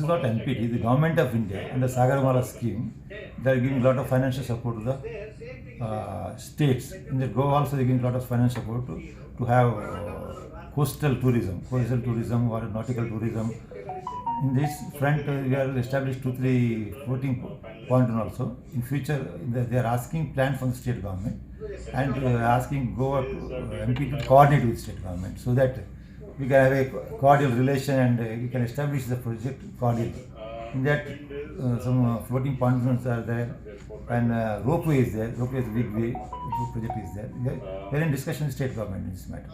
is not NPT, the Government of India and the Sagarmala scheme, they are giving a lot of financial support to the states. In the Goa also they are giving a lot of financial support to have coastal tourism or nautical tourism. In this front, we have established 2-3 floating point also. In future, they are asking plan from the state government and asking Goa to MP to coordinate with state government so that we can have a cordial relation and we can establish the project cordially. In that, some floating pontoons are there and ropeway is there. Ropeway is a big way. Project is there. We are in discussion with state government in this matter.